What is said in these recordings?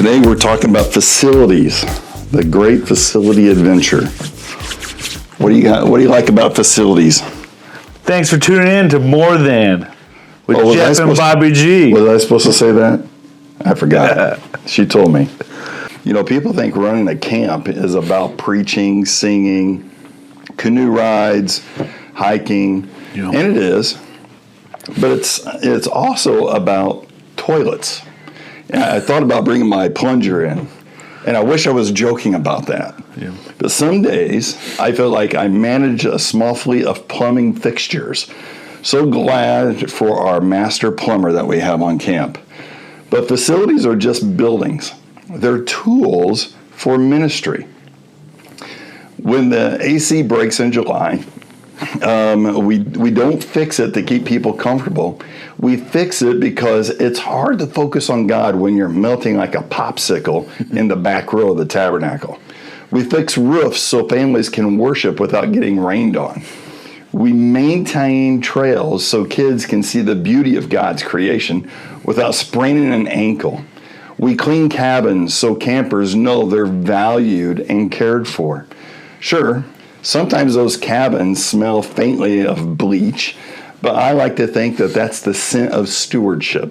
Today we're talking about facilities, the great facility adventure. What do you got? What do you like about facilities? Thanks for tuning in to More Than with was Jeff and Bobby G. Was I supposed to say that? I forgot. She told me. You know, people think running a camp is about preaching, singing, canoe rides, hiking, and it is. But it's also about toilets. I thought about bringing my plunger in, and I wish I was joking about that. Yeah. But some days, I feel like I manage a small fleet of plumbing fixtures. So glad for our master plumber that we have on camp. But facilities are just buildings. They're tools for ministry. When the AC breaks in July, we don't fix it to keep people comfortable. We fix it because it's hard to focus on God when you're melting like a popsicle in the back row of the tabernacle. We fix roofs so families can worship without getting rained on. We maintain trails so kids can see the beauty of God's creation without spraining an ankle. We clean cabins so campers know they're valued and cared for. Sure, sometimes those cabins smell faintly of bleach, but I like to think that that's the scent of stewardship.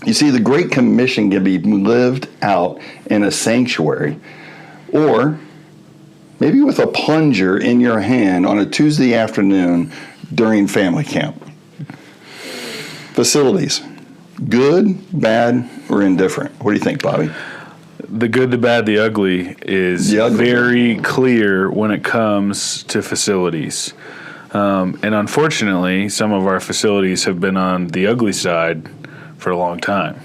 You see, the Great Commission can be lived out in a sanctuary, or maybe with a plunger in your hand on a Tuesday afternoon during family camp. Facilities, good, bad, or indifferent? What do you think, Bobby? The good, the bad, the ugly is very clear when it comes to facilities. And unfortunately, some of our facilities have been on the ugly side for a long time.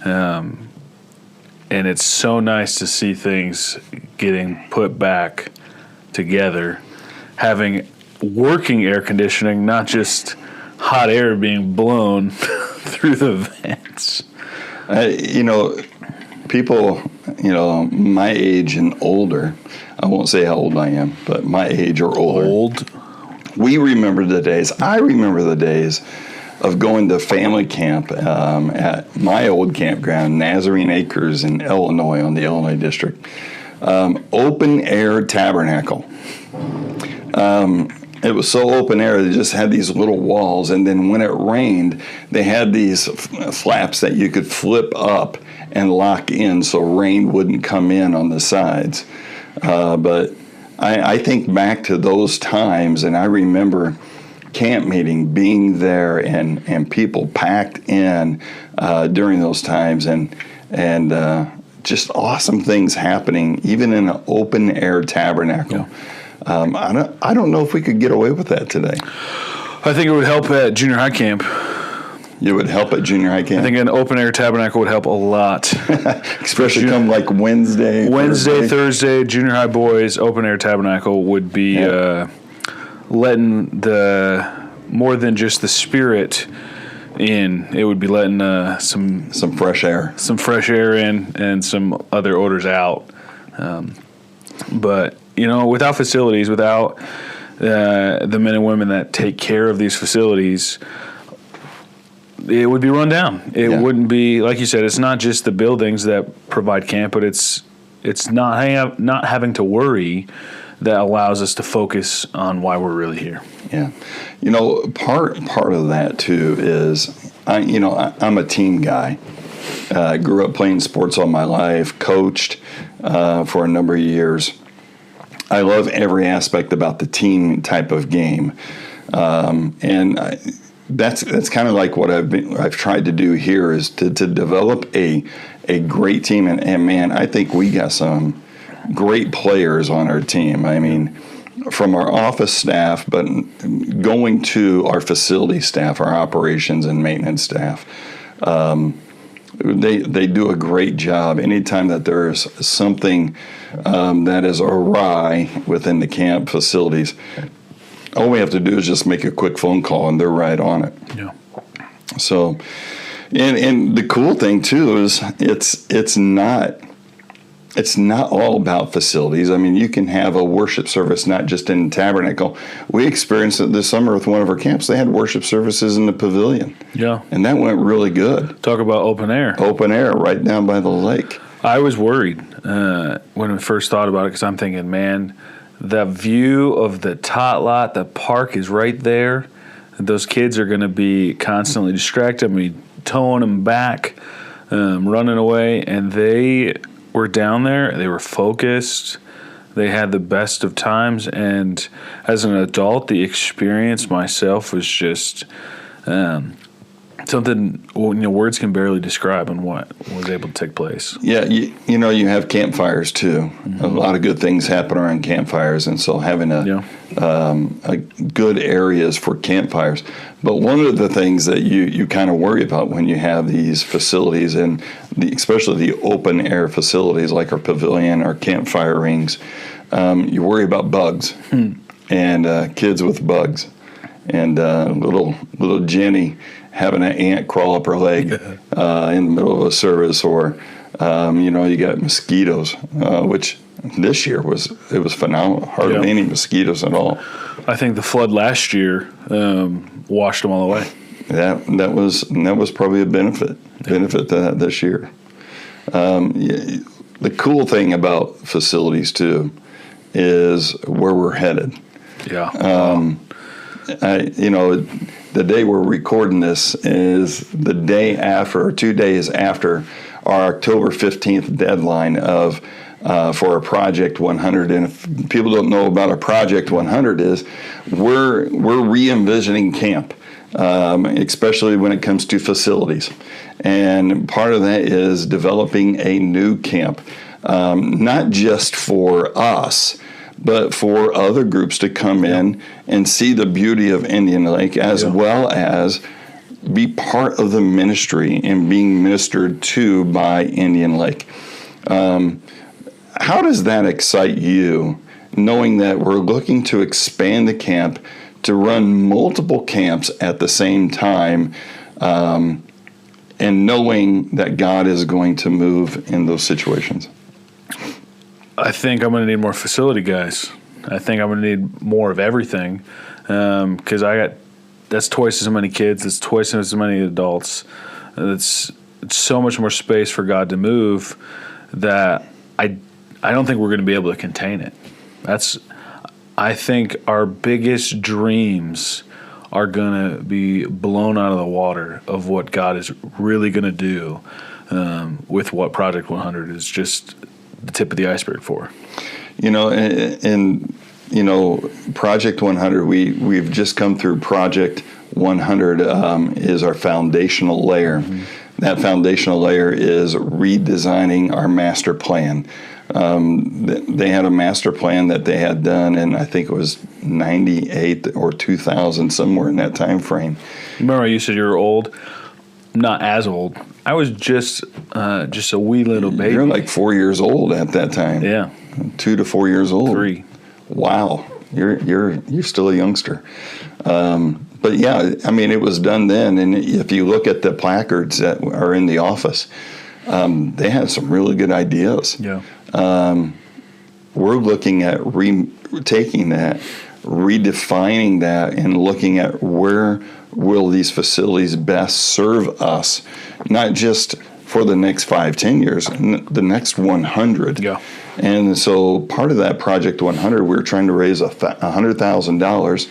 And it's so nice to see things getting put back together, having working air conditioning, not just hot air being blown through the vents. People, my age and older, I won't say how old I am, but my age or older. I remember the days of going to family camp at my old campground, Nazarene Acres in Illinois, on the Illinois District. Open air tabernacle. It was so open air, they just had these little walls, and then when it rained, they had these flaps that you could flip up and lock in so rain wouldn't come in on the sides. But I think back to those times, and I remember camp meeting, being there, and people packed in during those times, and just awesome things happening, even in an open air tabernacle. Yeah. I don't know if we could get away with that today. I think it would help at junior high camp. It would help at junior high camp? I think an open air tabernacle would help a lot. Especially come like Wednesday, Thursday, junior high boys, open air tabernacle would be letting more than just the spirit in. It would be letting some fresh air. Some fresh air in and some other odors out. But, without facilities, without the men and women that take care of these facilities, it would be run down. It wouldn't be, like you said, it's not just the buildings that provide camp, but it's not having to worry that allows us to focus on why we're really here. Yeah. Part of that too is, I'm a team guy. Grew up playing sports all my life, coached for a number of years. I love every aspect about the team type of game. That's kind of like what I've tried to do here is to develop a great team, and man, I think we got some great players on our team. I mean, from our office staff, but going to our facility staff, our operations and maintenance staff, they do a great job. Anytime that there's something that is awry within the camp facilities, all we have to do is just make a quick phone call, and they're right on it. Yeah. So, and the cool thing too is it's not it's not all about facilities. I mean, you can have a worship service not just in the tabernacle. We experienced it this summer with one of our camps. They had worship services in the pavilion. Yeah. And that went really good. Talk about open air. Open air right down by the lake. I was worried when we first thought about it because I'm thinking, man, the view of the tot lot, the park is right there. Those kids are going to be constantly distracted. I'm going to be towing them back, running away. And they were down there. They were focused. They had the best of times. And as an adult, the experience myself was just something words can barely describe on what was able to take place. Yeah, you have campfires too. Mm-hmm. A lot of good things happen around campfires, and so having a good areas for campfires. But one of the things that you kind of worry about when you have these facilities, and especially the open air facilities like our pavilion, our campfire rings, you worry about bugs and kids with bugs, and little Jenny having an ant crawl up her leg in the middle of a service, or you got mosquitoes, which this year was phenomenal. Hardly any mosquitoes at all. I think the flood last year washed them all away. That was probably a benefit this year. The cool thing about facilities too is where we're headed. Yeah. The day we're recording this is the day after, or 2 days after, our October 15th deadline for a Project 100. And if people don't know about a Project 100 is, we're re-envisioning camp, especially when it comes to facilities. And part of that is developing a new camp, not just for us, but for other groups to come in and see the beauty of Indian Lake, as well as be part of the ministry and being ministered to by Indian Lake. How does that excite you, knowing that we're looking to expand the camp to run multiple camps at the same time, and knowing that God is going to move in those situations? I think I'm going to need more facility guys. I think I'm going to need more of everything, because that's twice as many kids. That's twice as many adults. It's so much more space for God to move that I don't think we're going to be able to contain it. I think our biggest dreams are going to be blown out of the water of what God is really going to do with what Project 100 is just the tip of the iceberg for. Project 100, we've just come through Project 100 is our foundational layer. Mm-hmm. That foundational layer is redesigning our master plan. They had a master plan that they had done, and I think it was 98 or 2000, somewhere in that time frame. Remember, you said you were old? Not as old. I was just a wee little baby. You're like 4 years old at that time. Yeah, 2 to 4 years old. 3. Wow, you're still a youngster. But yeah, I mean, it was done then. And if you look at the placards that are in the office, they had some really good ideas. Yeah. We're looking at taking that, redefining that, and looking at where will these facilities best serve us, not just for the next 5-10 years, the next 100. Yeah. And so part of that Project 100, we're trying to raise $100,000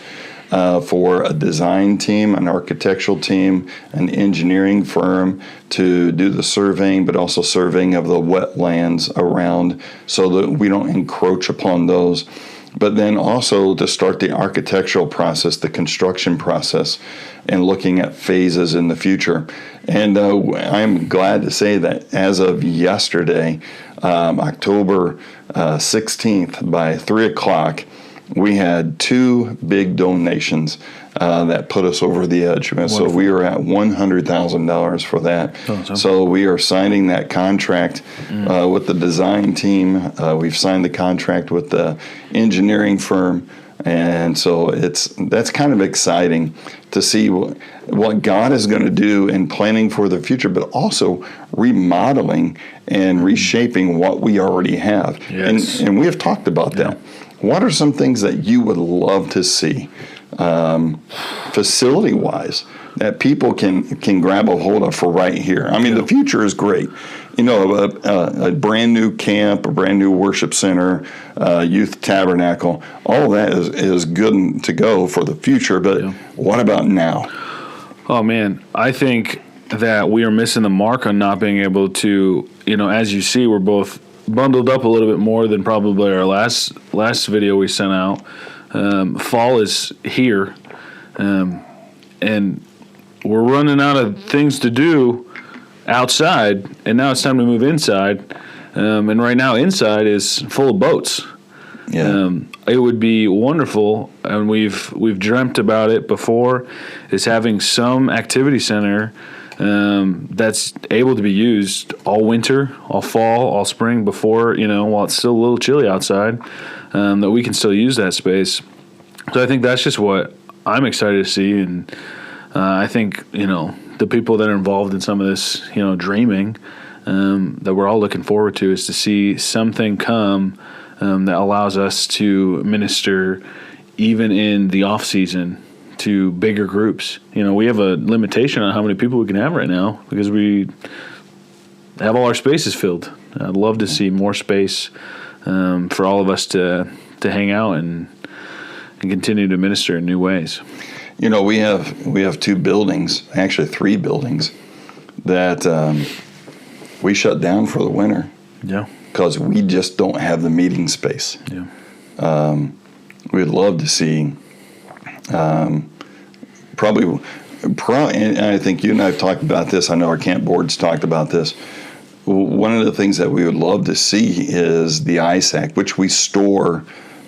for a design team, an architectural team, an engineering firm to do the surveying, but also surveying of the wetlands around so that we don't encroach upon those. But then also to start the architectural process, the construction process, and looking at phases in the future. And I'm glad to say that as of yesterday, October 16th, by 3 o'clock, we had 2 big donations that put us over the edge. Wonderful. So we are at $100,000 for that. Awesome. So we are signing that contract with the design team. We've signed the contract with the engineering firm. And so that's kind of exciting to see what God is going to do in planning for the future, but also remodeling and reshaping what we already have. Yes. And we have talked about that. What are some things that you would love to see facility-wise that people can grab a hold of for right here? I mean, the future is great. You know, a brand new camp, a brand new worship center, youth tabernacle, all of that is good to go for the future. But what about now? Oh, man, I think that we are missing the mark on not being able to, you know, as you see, we're both bundled up a little bit more than probably our last video we sent out. Fall is here, and we're running out of things to do outside, and now it's time to move inside. And right now, inside is full of boats. Yeah. It would be wonderful, and we've dreamt about it before, is having some activity center that's able to be used all winter, all fall, all spring before, you know, while it's still a little chilly outside, that we can still use that space. So I think that's just what I'm excited to see, and I think, you know, the people that are involved in some of this, you know, dreaming, that we're all looking forward to, is to see something come that allows us to minister even in the off season to bigger groups. You know, we have a limitation on how many people we can have right now because we have all our spaces filled. I'd love to see more space for all of us to hang out and continue to minister in new ways. You know, we have two buildings, actually 3 buildings, that we shut down for the winter. Yeah. Because we just don't have the meeting space. Yeah. We'd love to see, and I think you and I have talked about this. I know our camp board's talked about this. One of the things that we would love to see is the ISAC, which we store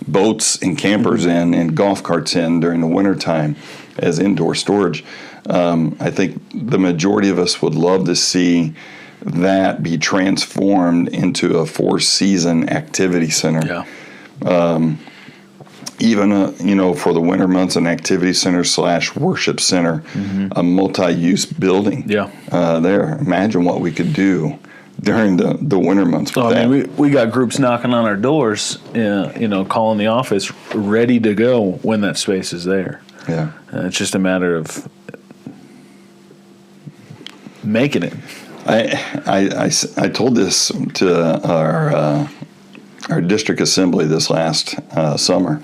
boats and campers in and golf carts in during the wintertime as indoor storage. I think the majority of us would love to see that be transformed into a 4-season activity center. Yeah. Even you know, for the winter months, an activity center / worship center, a multi-use building. Yeah. There. Imagine what we could do during the winter months with that. I mean, we got groups knocking on our doors, you know, calling the office, ready to go when that space is there. Yeah. It's just a matter of making it. I told this to our district assembly this last summer.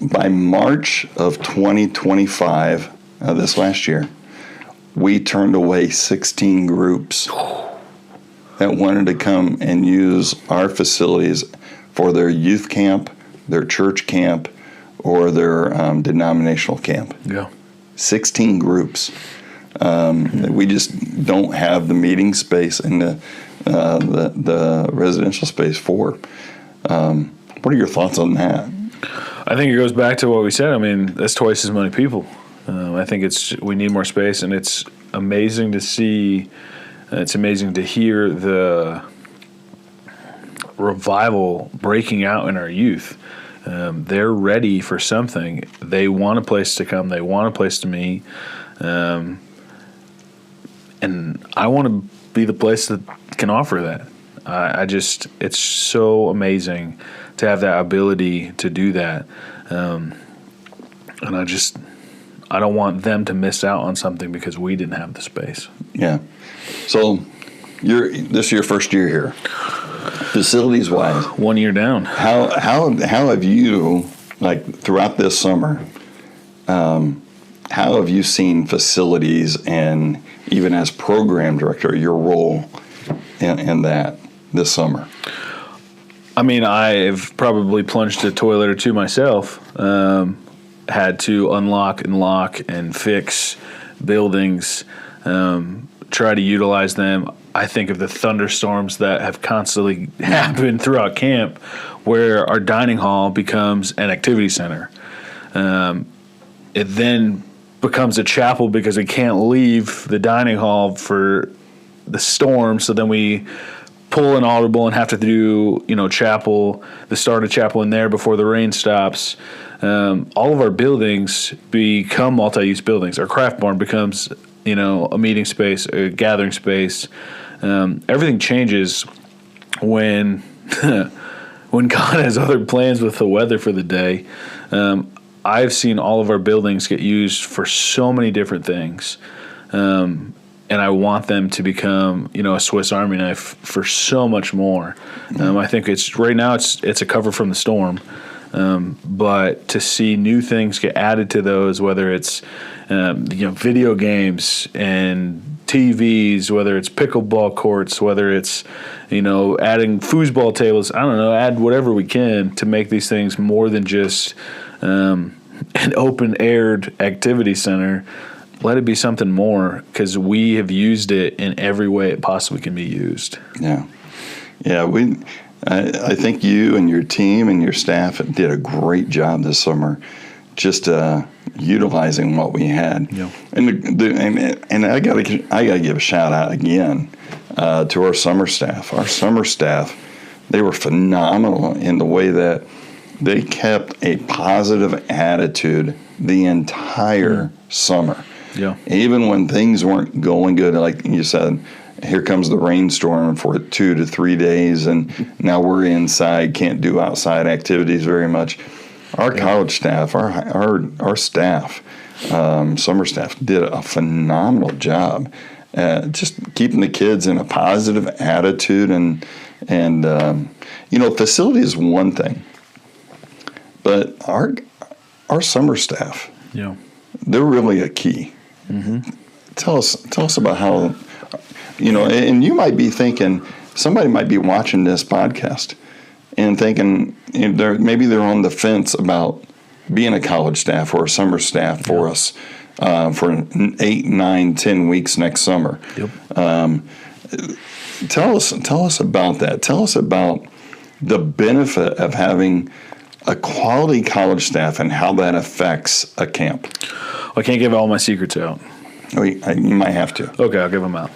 By March of 2025, this last year, we turned away 16 groups that wanted to come and use our facilities for their youth camp, their church camp, or their denominational camp. Yeah. 16 groups. We just don't have the meeting space and the residential space for. What are your thoughts on that? I think it goes back to what we said. I mean, that's twice as many people. I think we need more space, and it's amazing to see. It's amazing to hear the revival breaking out in our youth. They're ready for something. They want a place to come. They want a place to meet. And I want to be the place that can offer that. It's so amazing to have that ability to do that. And I don't want them to miss out on something because we didn't have the space. Yeah. So this is your first year here. Facilities wise, 1 year down. How have you, like, throughout this summer, how have you seen facilities, and even as program director, your role in that this summer? I mean, I've probably plunged a toilet or two myself. Had to unlock and lock and fix buildings, try to utilize them. I think of the thunderstorms that have constantly happened throughout camp, where our dining hall becomes an activity center. It then becomes a chapel because we can't leave the dining hall for the storm, so then we pull an audible and have to do, chapel, the start of chapel in there before the rain stops. All of our buildings become multi-use buildings. Our craft barn becomes, a meeting space, a gathering space. Everything changes when when God has other plans with the weather for the day. I've seen all of our buildings get used for so many different things. And I want them to become, a Swiss Army knife for so much more. I think right now it's a cover from the storm. But to see new things get added to those, whether it's video games and TVs, whether it's pickleball courts, whether it's adding foosball tables, I don't know, add whatever we can to make these things more than just an open-aired activity center. Let it be something more, because we have used it in every way it possibly can be used. Yeah. I think you and your team and your staff did a great job this summer, just utilizing what we had. Yeah. And I gotta give a shout out again to our summer staff. Our summer staff, they were phenomenal in the way that they kept a positive attitude the entire summer. Yeah. Even when things weren't going good, like you said, here comes the rainstorm for 2 to 3 days, and now we're inside, can't do outside activities very much. Our college staff, our staff, summer staff, did a phenomenal job at just keeping the kids in a positive attitude, and facility is one thing, but our summer staff, they're really a key. Mm-hmm. Tell us about how, and you might be thinking, somebody might be watching this podcast and thinking maybe they're on the fence about being a college staff or a summer staff for us for 8, 9, 10 weeks next summer. Yep. Tell us about that. Tell us about the benefit of having a quality college staff and how that affects a camp. I can't give all my secrets out. Oh, you might have to. Okay, I'll give them out.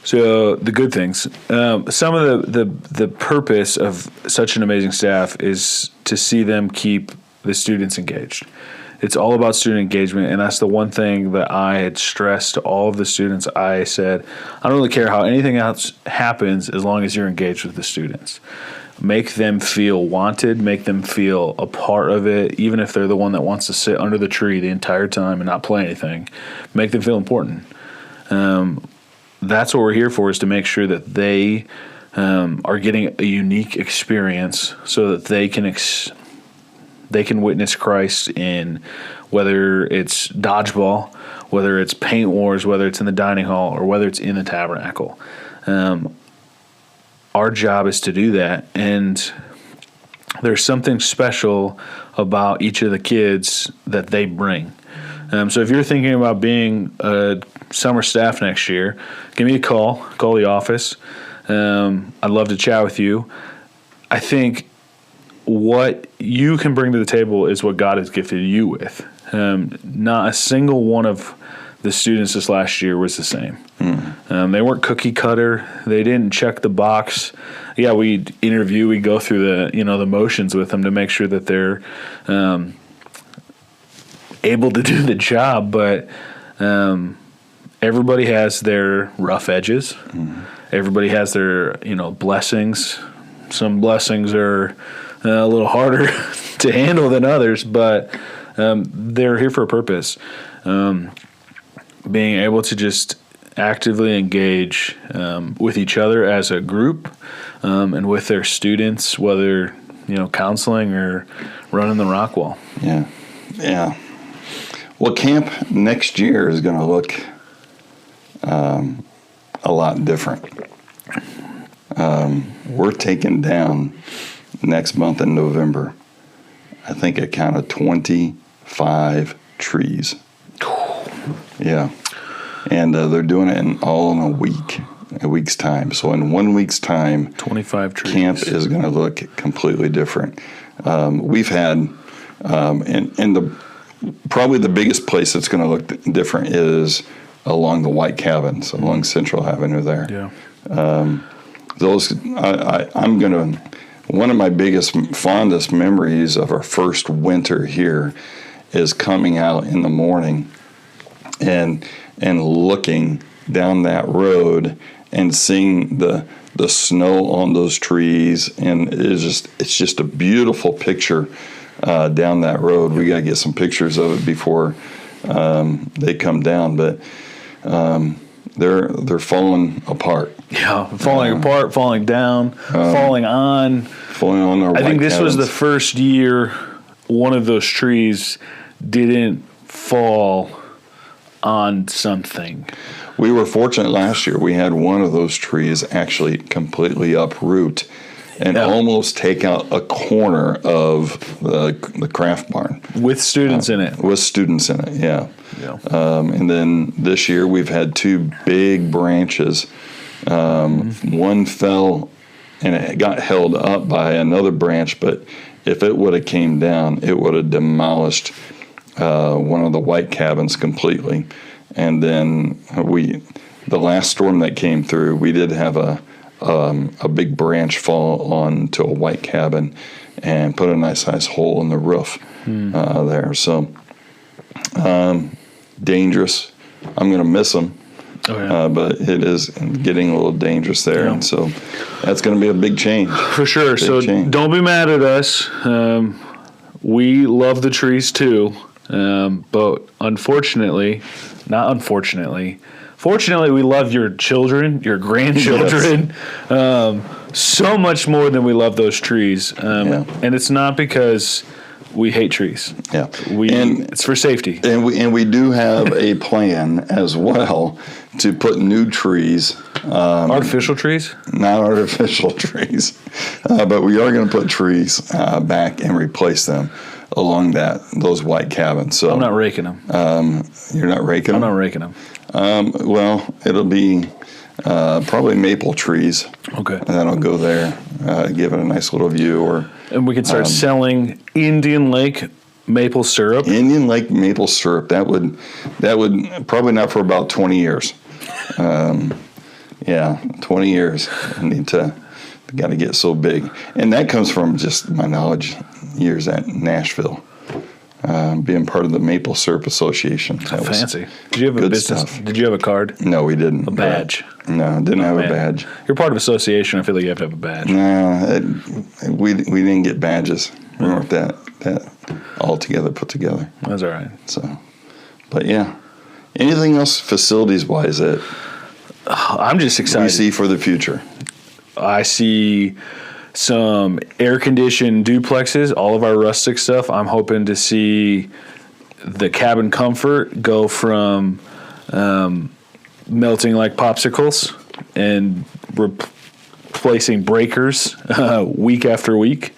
So the good things. Some of the purpose of such an amazing staff is to see them keep the students engaged. It's all about student engagement, and that's the one thing that I had stressed to all of the students. I said, I don't really care how anything else happens as long as you're engaged with the students. Make them feel wanted, make them feel a part of it, even if they're the one that wants to sit under the tree the entire time and not play anything. Make them feel important. That's what we're here for, is to make sure that they are getting a unique experience so that they can witness Christ in, whether it's dodgeball, whether it's paint wars, whether it's in the dining hall, or whether it's in the tabernacle. Our job is to do that, and there's something special about each of the kids that they bring. So if you're thinking about being a summer staff next year, give me a call the office. I'd love to chat with you. I think what you can bring to the table is what God has gifted you with. Not a single one of the students this last year was the same. They weren't cookie cutter. They didn't check the box. Yeah, we'd interview. We'd go through the motions with them to make sure that they're able to do the job. But everybody has their rough edges. Everybody has their blessings. Some blessings are a little harder to handle than others, but they're here for a purpose. Being able to just actively engage with each other as a group and with their students, whether counseling or running the rock wall. Yeah. Well, camp next year is going to look a lot different. We're taking down next month in November, I think a count of 25 trees. Yeah. And they're doing it all in a week's time. So in 1 week's time, 25 trees. Camp is going to look completely different. We've had, probably the biggest place that's going to look different is along the White Cabins, along Central Avenue there. Yeah. I'm going to, one of my biggest, fondest memories of our first winter here is coming out in the morning and looking down that road and seeing the snow on those trees, and it's just a beautiful picture down that road. We got to get some pictures of it before they come down, but they're falling apart. Yeah, falling apart, falling down, falling on. Falling on our I think white this was the cabins. first year one of those trees didn't fall on something. We were fortunate last year. We had one of those trees actually completely uproot and Yeah. almost take out a corner of the craft barn With students in it. with students in it. Yeah. Yeah. And then this year we've had two big branches. One fell and it got held up by another branch, but if it would have came down, it would have demolished one of the white cabins completely. And then the last storm that came through, we did have a big branch fall onto a white cabin and put a nice size hole in the roof there. So dangerous. I'm going to miss them. Oh, yeah. But it is getting a little dangerous there, Yeah. and so that's going to be a big change. For sure. So change. don't be mad at us. We love the trees too. But unfortunately, not unfortunately, fortunately, we love your children, your grandchildren, so much more than we love those trees. Yeah. And it's not because we hate trees. Yeah, It's for safety. and we do have a plan as well to put new trees, Artificial trees? not artificial trees, but we are going to put trees back and replace them along those white cabins. So I'm not raking them. you're not raking I'm them? not raking them. Well, it'll be probably maple trees. Okay. And that'll go there, give it a nice little view. And we can start selling Indian Lake maple syrup. Indian Lake maple syrup. That would probably not for about 20 years. 20 years. Got to get so big, and that comes from just my knowledge years at Nashville, being part of the Maple Syrup Association. That was Fancy. Did you have a good business? stuff. Did you have a card? No, we didn't. A badge? No, didn't have a Man. badge. You're part of association. I feel like you have to have a badge. No, we didn't get badges. We weren't that all together put together. That's all right. So, but yeah, anything else facilities wise that I'm just we excited. see for the future? I see some air-conditioned duplexes, all of our rustic stuff. I'm hoping to see the cabin comfort go from melting like popsicles and replacing breakers week after week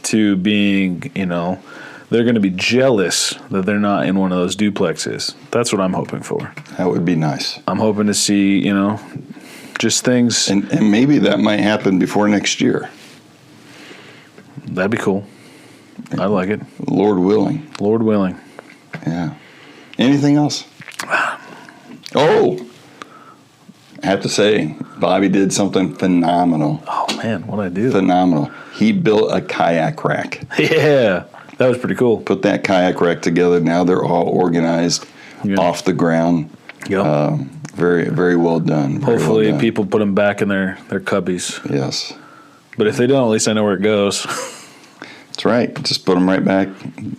to being, they're going to be jealous that they're not in one of those duplexes. That's what I'm hoping for. That would be nice. I'm hoping to see, just things. And maybe that might happen before next year, That'd be cool. I like it. Lord willing. Lord willing. Yeah. Anything else? Oh, I have to say, Bobby did something phenomenal. Oh man, what'd I do? Phenomenal. He built a kayak rack. Yeah, that was pretty cool. Put that kayak rack together. Now they're all organized Yeah. off the ground. Yep. Very, very well done. Very Hopefully, well done. people put them back in their cubbies. Yes. But if they don't, at least I know where it goes. That's right. Just put them right back.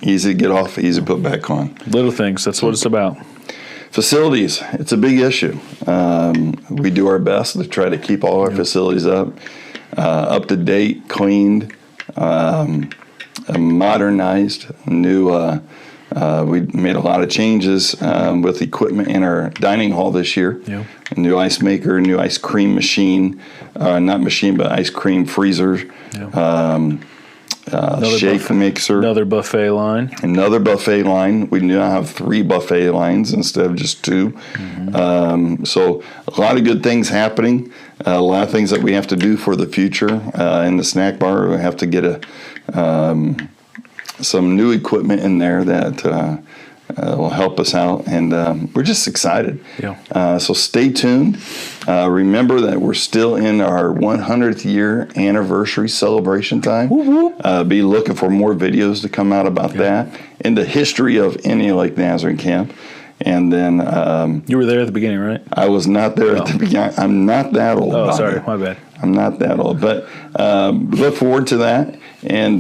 Easy to get off, easy to put back on. Little things. That's what it's about. Facilities, it's a big issue. We do our best to try to keep all our facilities up to date, cleaned, modernized, new. We made a lot of changes with equipment in our dining hall this year. Yeah. A new ice maker, new ice cream machine, not machine, but ice cream freezer, shake buffet. mixer. Another buffet line. Another buffet line. We now have 3 buffet lines instead of just 2. So a lot of good things happening. A lot of things that we have to do for the future. In the snack bar, we have to get some new equipment in there that will help us out, and we're just excited. Yeah. So stay tuned. Remember that we're still in our 100th year anniversary celebration time. Be looking for more videos to come out about that and the history of Indian Lake Nazarene Camp. And then You were there at the beginning, right? I was not there at the beginning. I'm not that old. Oh, Bobby. sorry, my bad. I'm not that old, but look forward to that. And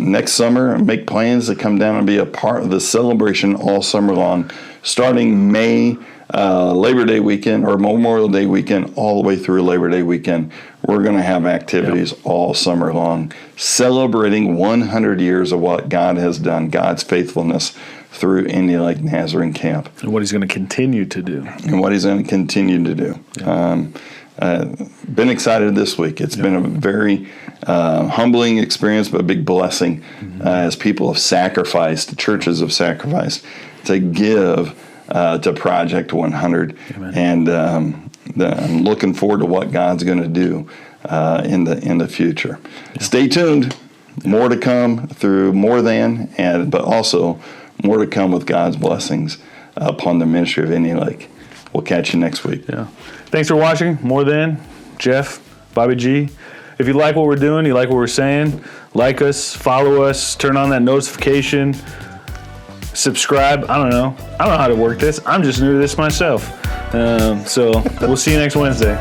next summer, make plans to come down and be a part of the celebration all summer long, starting May, Labor Day weekend or Memorial Day weekend, all the way through Labor Day weekend. We're going to have activities all summer long, celebrating 100 years of what God has done, God's faithfulness through Indian Lake Nazarene Camp. And what he's going to continue to do. And what he's going to continue to do. Been excited this week. It's been a very humbling experience, but a big blessing as people have sacrificed, churches have sacrificed to give to Project 100. Amen. And I'm looking forward to what God's going to do in the future. Yeah. Stay tuned. More to come through More Than, but also more to come with God's blessings upon the ministry of Indian Lake. We'll catch you next week. Yeah. Thanks for watching. More Than, Jeff, Bobby G. If you like what we're doing, you like what we're saying, like us, follow us, turn on that notification, subscribe. I don't know how to work this. I'm just new to this myself. So we'll see you next Wednesday.